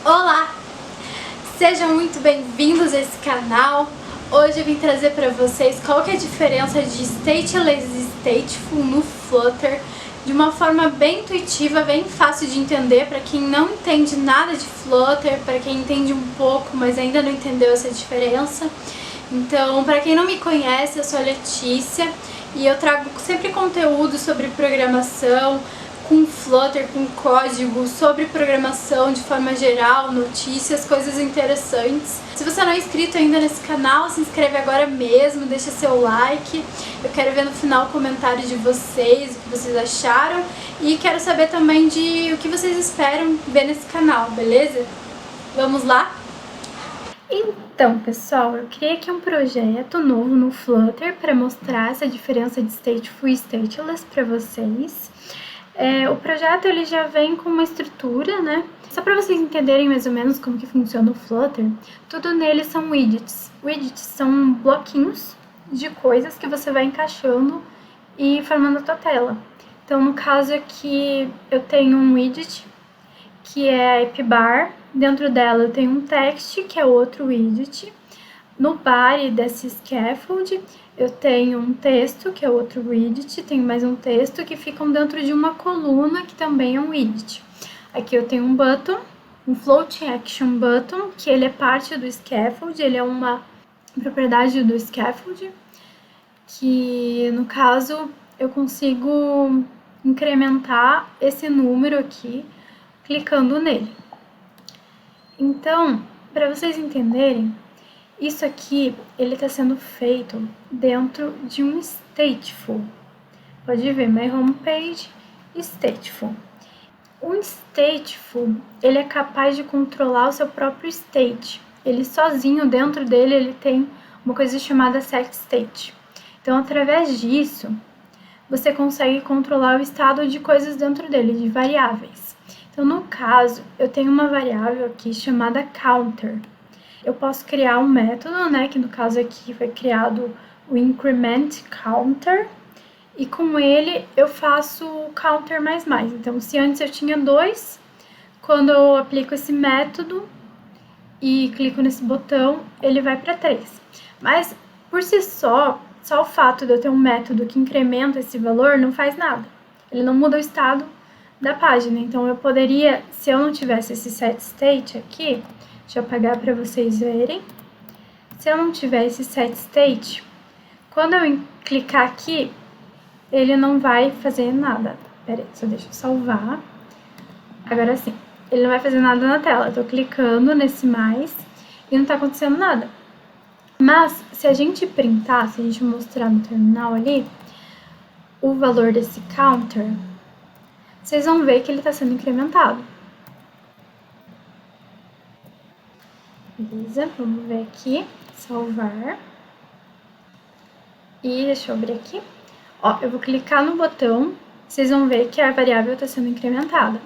Olá! Sejam muito bem-vindos a esse canal. Hoje eu vim trazer para vocês qual que é a diferença de stateless e stateful no Flutter de uma forma bem intuitiva, bem fácil de entender para quem não entende nada de Flutter, para quem entende um pouco, mas ainda não entendeu essa diferença. Então, para quem não me conhece, eu sou a Letícia e eu trago sempre conteúdo sobre programação, com Flutter, com código, sobre programação de forma geral, notícias, coisas interessantes. Se você não é inscrito ainda nesse canal, se inscreve agora mesmo, deixa seu like. Eu quero ver no final o comentário de vocês, o que vocês acharam. E quero saber também de o que vocês esperam ver nesse canal, beleza? Vamos lá? Então, pessoal, eu criei aqui um projeto novo no Flutter para mostrar essa diferença de stateful e stateless para vocês. O projeto ele já vem com uma estrutura, né? Só para vocês entenderem mais ou menos como que funciona o Flutter, tudo nele são widgets. Widgets são bloquinhos de coisas que você vai encaixando e formando a tua tela. Então, no caso aqui, eu tenho um widget que é a app bar. Dentro dela eu tenho um text, que é outro widget. No body desse scaffold, eu tenho um texto, que é outro widget, tenho mais um texto que ficam dentro de uma coluna, que também é um widget. Aqui eu tenho um button, um float action button, que ele é parte do scaffold, ele é uma propriedade do scaffold, que no caso eu consigo incrementar esse número aqui, clicando nele. Então, para vocês entenderem, isso aqui, ele está sendo feito dentro de um stateful. Pode ver, my homepage, stateful. Um stateful, ele é capaz de controlar o seu próprio state. Ele sozinho, dentro dele, ele tem uma coisa chamada set state. Então, através disso, você consegue controlar o estado de coisas dentro dele, de variáveis. Então, no caso, eu tenho uma variável aqui chamada counter. Eu posso criar um método, né, que no caso aqui foi criado o increment counter, e com ele eu faço o counter mais. Então, se antes eu tinha 2, quando eu aplico esse método e clico nesse botão, ele vai para 3. Mas, por si só o fato de eu ter um método que incrementa esse valor não faz nada. Ele não muda o estado da página. Então, eu poderia, se eu não tivesse esse set state aqui, deixa eu apagar para vocês verem. Se eu não tiver esse set state, quando eu clicar aqui, ele não vai fazer nada. Pera aí, só deixa eu salvar. Agora sim, ele não vai fazer nada na tela. Eu tô clicando nesse mais e não tá acontecendo nada. Mas, se a gente printar, se a gente mostrar no terminal ali, o valor desse counter, vocês vão ver que ele tá sendo incrementado. Beleza, vamos ver aqui, salvar. E deixa eu abrir aqui. Ó, eu vou clicar no botão, vocês vão ver que a variável está sendo incrementada.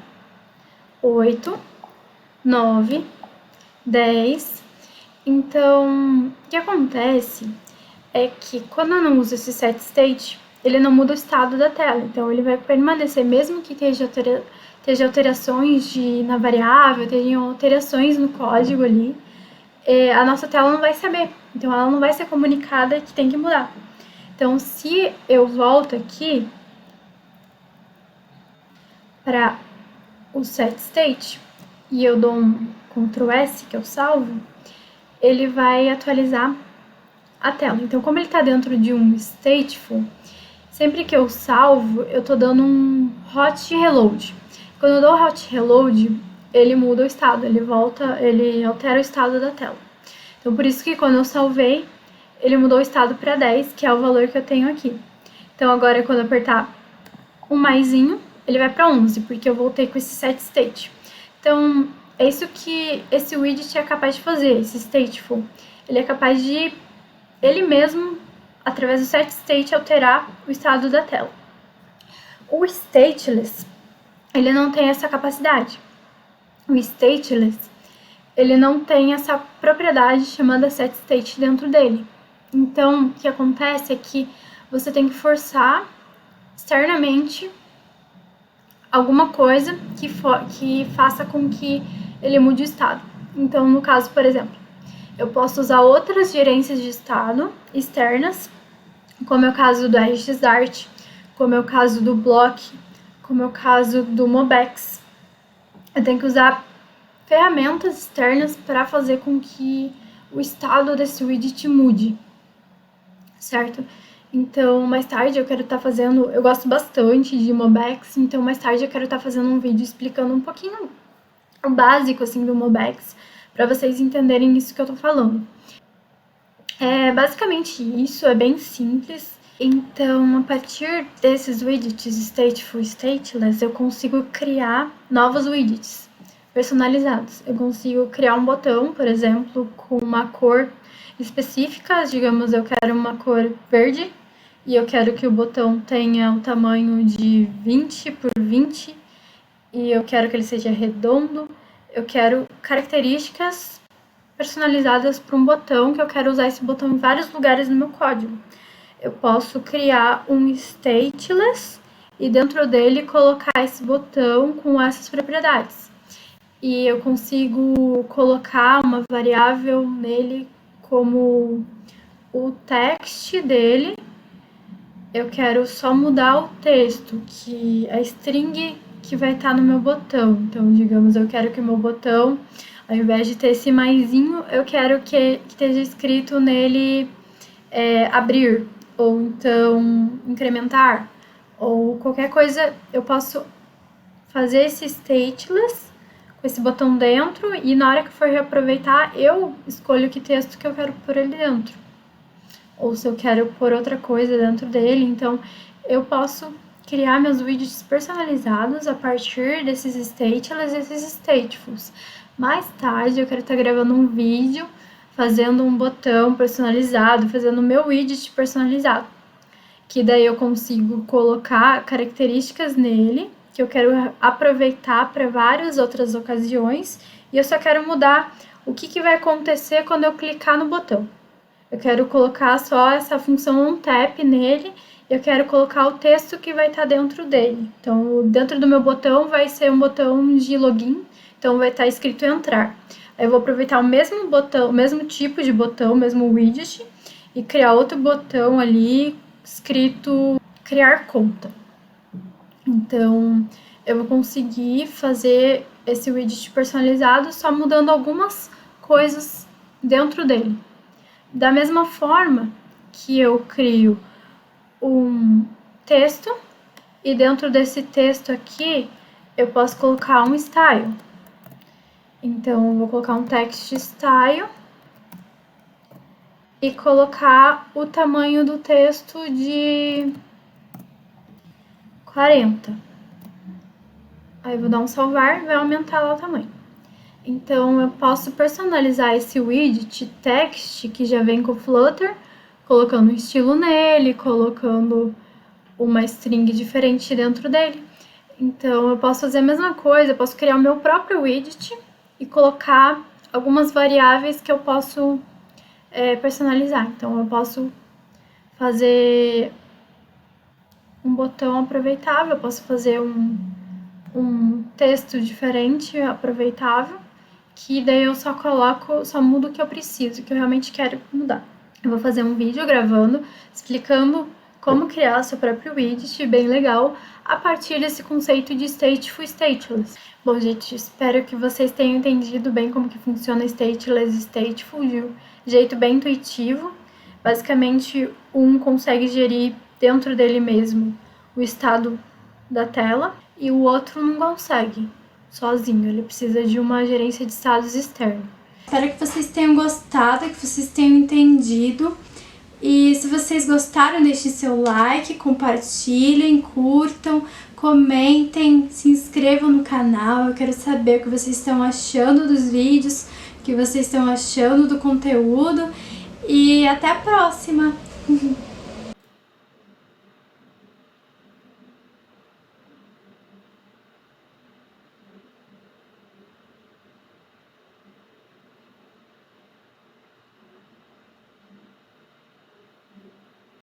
8, 9, 10. Então, o que acontece é que quando eu não uso esse set state, ele não muda o estado da tela. Então, ele vai permanecer, mesmo que esteja alterações na variável, tenham alterações no código ali, a nossa tela não vai saber. Então, ela não vai ser comunicada que tem que mudar. Então, se eu volto aqui para o set state e eu dou um Ctrl S, que eu salvo, ele vai atualizar a tela. Então, como ele está dentro de um stateful, sempre que eu salvo, eu estou dando um hot reload. Quando eu dou hot reload, ele muda o estado, ele altera o estado da tela. Então, por isso que quando eu salvei, ele mudou o estado para 10, que é o valor que eu tenho aqui. Então, agora, quando eu apertar o maisinho, ele vai para 11, porque eu voltei com esse set state. Então, é isso que esse widget é capaz de fazer, esse stateful. Ele é capaz de, ele mesmo, através do set state, alterar o estado da tela. O stateless, ele não tem essa capacidade. O stateless, ele não tem essa propriedade chamada set state dentro dele. Então, o que acontece é que você tem que forçar externamente alguma coisa que faça com que ele mude o estado. Então, no caso, por exemplo, eu posso usar outras gerências de estado externas, como é o caso do RxArt, como é o caso do Block, como é o caso do Mobex. Eu tenho que usar ferramentas externas para fazer com que o estado desse widget mude, certo? Então, mais tarde eu quero estar fazendo... Eu gosto bastante de Mobex, então mais tarde eu quero estar fazendo um vídeo explicando um pouquinho o básico, assim, do Mobex, para vocês entenderem isso que eu tô falando. Basicamente isso, é bem simples. Então, a partir desses widgets stateful e stateless, eu consigo criar novos widgets personalizados. Eu consigo criar um botão, por exemplo, com uma cor específica. Digamos, eu quero uma cor verde e eu quero que o botão tenha o tamanho de 20 por 20 e eu quero que ele seja redondo. Eu quero características personalizadas para um botão, que eu quero usar esse botão em vários lugares no meu código. Eu posso criar um stateless e dentro dele colocar esse botão com essas propriedades. E eu consigo colocar uma variável nele como o text dele. Eu quero só mudar o texto, que a string que vai estar no meu botão. Então, digamos, eu quero que o meu botão, ao invés de ter esse maisinho, eu quero que esteja escrito nele abrir, ou então incrementar, ou qualquer coisa. Eu posso fazer esse stateless com esse botão dentro e na hora que for reaproveitar, eu escolho que texto que eu quero pôr ali dentro. Ou se eu quero pôr outra coisa dentro dele, então eu posso criar meus widgets personalizados a partir desses stateless e esses statefuls. Mais tarde eu quero estar gravando um vídeo fazendo um botão personalizado, fazendo o meu widget personalizado, que daí eu consigo colocar características nele, que eu quero aproveitar para várias outras ocasiões, e eu só quero mudar o que vai acontecer quando eu clicar no botão. Eu quero colocar só essa função onTap nele, eu quero colocar o texto que vai estar dentro dele. Então, dentro do meu botão vai ser um botão de login, então vai estar escrito entrar. Aí eu vou aproveitar o mesmo botão, o mesmo tipo de botão, o mesmo widget, e criar outro botão ali escrito criar conta. Então, eu vou conseguir fazer esse widget personalizado só mudando algumas coisas dentro dele. Da mesma forma que eu crio um texto e dentro desse texto aqui eu posso colocar um style. Então, eu vou colocar um text style e colocar o tamanho do texto de 40. Aí eu vou dar um salvar, vai aumentar lá o tamanho. Então, eu posso personalizar esse widget text que já vem com o Flutter, colocando um estilo nele, colocando uma string diferente dentro dele. Então, eu posso fazer a mesma coisa, eu posso criar o meu próprio widget e colocar algumas variáveis que eu posso personalizar. Então, eu posso fazer um botão aproveitável, eu posso fazer um texto diferente, aproveitável, que daí eu só mudo o que eu preciso, o que eu realmente quero mudar. Eu vou fazer um vídeo gravando, explicando como criar seu próprio widget, bem legal, a partir desse conceito de stateful e stateless. Bom, gente, espero que vocês tenham entendido bem como que funciona stateless e stateful de um jeito bem intuitivo. Basicamente, um consegue gerir dentro dele mesmo o estado da tela e o outro não consegue sozinho, ele precisa de uma gerência de estados externa. Espero que vocês tenham gostado, que vocês tenham entendido. E se vocês gostaram, deixem seu like, compartilhem, curtam, comentem, se inscrevam no canal. Eu quero saber o que vocês estão achando dos vídeos, o que vocês estão achando do conteúdo. E até a próxima!